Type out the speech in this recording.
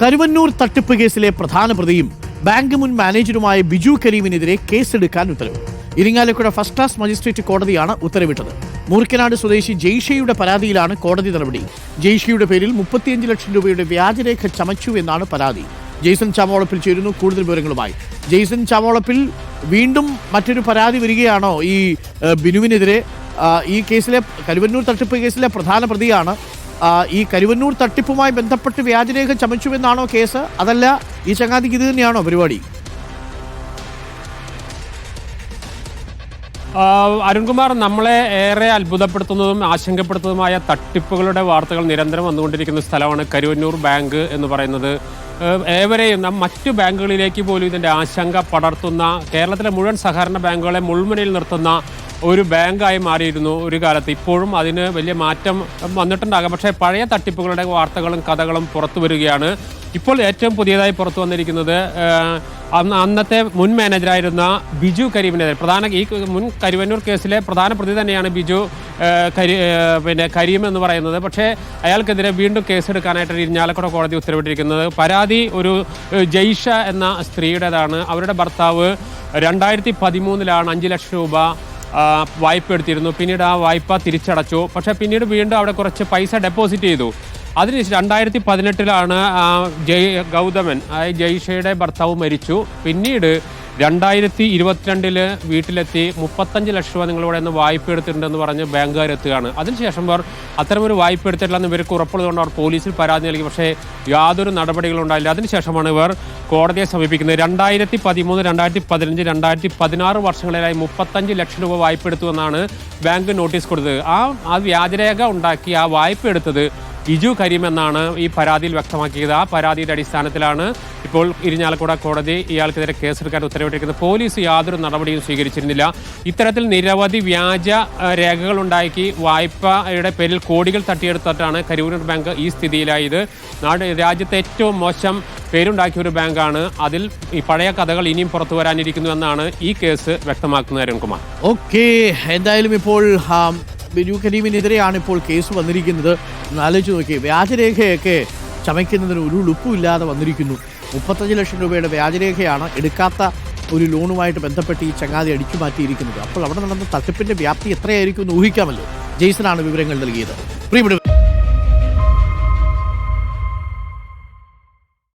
കരുവന്നൂർ തട്ടിപ്പ് കേസിലെ പ്രധാന പ്രതിയും ബാങ്ക് മുൻ മാനേജറുമായ ബിജു കരീമിനെതിരെ കേസെടുക്കാൻ ഉത്തരവ്. ഇരിങ്ങാലക്കുട ഫസ്റ്റ് ക്ലാസ് മജിസ്ട്രേറ്റ് കോടതിയാണ് ഉത്തരവിട്ടത്. മൂർക്കനാട് സ്വദേശി ജെയ്ഷയുടെ പരാതിയിലാണ് കോടതി നടപടി. ജെയ്ഷയുടെ പേരിൽ 35 ലക്ഷം രൂപയുടെ വ്യാജരേഖ ചമച്ചു എന്നാണ് പരാതി. ജെയ്സൺ ചാമോളപ്പിൽ ചേരുന്നു കൂടുതൽ വിവരങ്ങളുമായി. ജെയ്സൺ ചാമോളപ്പിൽ, വീണ്ടും മറ്റൊരു പരാതി വരികയാണോ ഈ ബിനുവിനെതിരെ? ഈ കേസിലെ കരുവന്നൂർ തട്ടിപ്പ് കേസിലെ പ്രധാന പ്രതിയാണ്. ഈ കരുവന്നൂർ തട്ടിപ്പുമായി ബന്ധപ്പെട്ട് വ്യാജരേഖ ചമച്ചുവെന്നാണോ കേസ്? അതല്ല ഈ ചങ്ങാതിക്ക് ഇത് തന്നെയാണോ പരിപാടി? അരുൺകുമാർ, നമ്മളെ ഏറെ അത്ഭുതപ്പെടുത്തുന്നതും ആശങ്കപ്പെടുത്തുന്നതുമായ തട്ടിപ്പുകളുടെ വാർത്തകൾ നിരന്തരം വന്നുകൊണ്ടിരിക്കുന്ന സ്ഥലമാണ് കരുവന്നൂർ ബാങ്ക് എന്ന് പറയുന്നത്. ഏവരെയും മറ്റു ബാങ്കുകളിലേക്ക് പോലും ഇതിൻ്റെ ആശങ്ക പടർത്തുന്ന, കേരളത്തിലെ മുഴുവൻ സഹകരണ ബാങ്കുകളെ മുൾമുനയിൽ നിർത്തുന്ന ഒരു ബാങ്കായി മാറിയിരുന്നു ഒരു കാലത്ത്. ഇപ്പോഴും അതിന് വലിയ മാറ്റം വന്നിട്ടുണ്ടാകാം. പക്ഷേ പഴയ തട്ടിപ്പുകളുടെ വാർത്തകളും കഥകളും പുറത്തു വരികയാണ്. ഇപ്പോൾ ഏറ്റവും പുതിയതായി പുറത്തു വന്നിരിക്കുന്നത് അന്നത്തെ മുൻ മാനേജറായിരുന്ന ബിജു കരീമിനെതിരെ ഈ മുൻ കരുവന്നൂർ കേസിലെ പ്രധാന പ്രതി തന്നെയാണ് ബിജു കരീം എന്ന് പറയുന്നത്. പക്ഷേ അയാൾക്കെതിരെ വീണ്ടും കേസെടുക്കാനായിട്ട് ഇരിഞ്ഞാലക്കുട കോടതി ഉത്തരവിട്ടിരിക്കുന്നത്. പരാതി ഒരു ജെയ്ഷ എന്ന സ്ത്രീയുടേതാണ്. അവരുടെ ഭർത്താവ് 2013 5 ലക്ഷം രൂപ വായ്പ എടുത്തിരുന്നു. പിന്നീട് ആ വായ്പ തിരിച്ചടച്ചു. പക്ഷേ പിന്നീട് വീണ്ടും അവിടെ കുറച്ച് പൈസ ഡെപ്പോസിറ്റ് ചെയ്തു. അതിന് 2018 ഗൗതമൻ, ജെയ്ഷയുടെ ഭർത്താവ് മരിച്ചു. പിന്നീട് 2022 വീട്ടിലെത്തി 35 ലക്ഷം രൂപ നിങ്ങളിവിടെ നിന്ന് വായ്പ എടുത്തിട്ടുണ്ടെന്ന് പറഞ്ഞ് ബാങ്കുകാരെത്തുകയാണ്. അതിനുശേഷം അവർ അത്തരമൊരു വായ്പ എടുത്തിട്ടില്ലെന്ന് ഇവർക്ക് ഉറപ്പുള്ളതുകൊണ്ട് അവർ പോലീസിൽ പരാതി നൽകി. പക്ഷേ യാതൊരു നടപടികളും ഉണ്ടായില്ല. അതിനുശേഷമാണ് ഇവർ കോടതിയെ സമീപിക്കുന്നത്. 2013, 2015, 2016 വർഷങ്ങളിലായി 35 ലക്ഷം രൂപ വായ്പ എടുത്തുവെന്നാണ് ബാങ്ക് നോട്ടീസ് കൊടുത്തത്. ആ വ്യാജരേഖ ഉണ്ടാക്കി ആ വായ്പ എടുത്തത് ബിജു കരീം എന്നാണ് ഈ പരാതിയിൽ വ്യക്തമാക്കിയത്. ആ പരാതിയുടെ അടിസ്ഥാനത്തിലാണ് ഇപ്പോൾ ഇരിഞ്ഞാലക്കുട കോടതി ഇയാൾക്കെതിരെ കേസെടുക്കാൻ ഉത്തരവിട്ടിരിക്കുന്നത്. പോലീസ് യാതൊരു നടപടിയും സ്വീകരിച്ചിരുന്നില്ല. ഇത്തരത്തിൽ നിരവധി വ്യാജ രേഖകൾ ഉണ്ടാക്കി വായ്പയുടെ പേരിൽ കോടികൾ തട്ടിയെടുത്തിട്ടാണ് കരുവന്നൂർ ബാങ്ക് ഈ സ്ഥിതിയിലായത്. രാജ്യത്തെ ഏറ്റവും മോശം പേരുണ്ടാക്കിയ ഒരു ബാങ്കാണ്. അതിൽ ഈ പഴയ കഥകൾ ഇനിയും പുറത്തു വരാനിരിക്കുന്നു എന്നാണ് ഈ കേസ് വ്യക്തമാക്കുന്നത്. അരുൺകുമാർ, ഓക്കെ, എന്തായാലും ഇപ്പോൾ ബിജു കരീമിനെതിരെയാണ് ഇപ്പോൾ കേസ് വന്നിരിക്കുന്നത്. ആലോചിച്ച് നോക്കി, വ്യാജരേഖയൊക്കെ ചമയ്ക്കുന്നതിന് ഒരു ഉളുപ്പുമില്ലാതെ വന്നിരിക്കുന്നു. 35 ലക്ഷം രൂപയുടെ വ്യാജരേഖയാണ് എടുക്കാത്ത ഒരു ലോണുമായിട്ട് ബന്ധപ്പെട്ട് ഈ ചങ്ങാതി അടിച്ചു മാറ്റിയിരിക്കുന്നത്. അപ്പോൾ അവിടെ നടന്ന തട്ടിപ്പിന്റെ വ്യാപ്തി എത്രയായിരിക്കും എന്ന് ഊഹിക്കാമല്ലോ. ജെയ്സനാണ് വിവരങ്ങൾ നൽകിയത്. പ്രിയപ്പെട്ട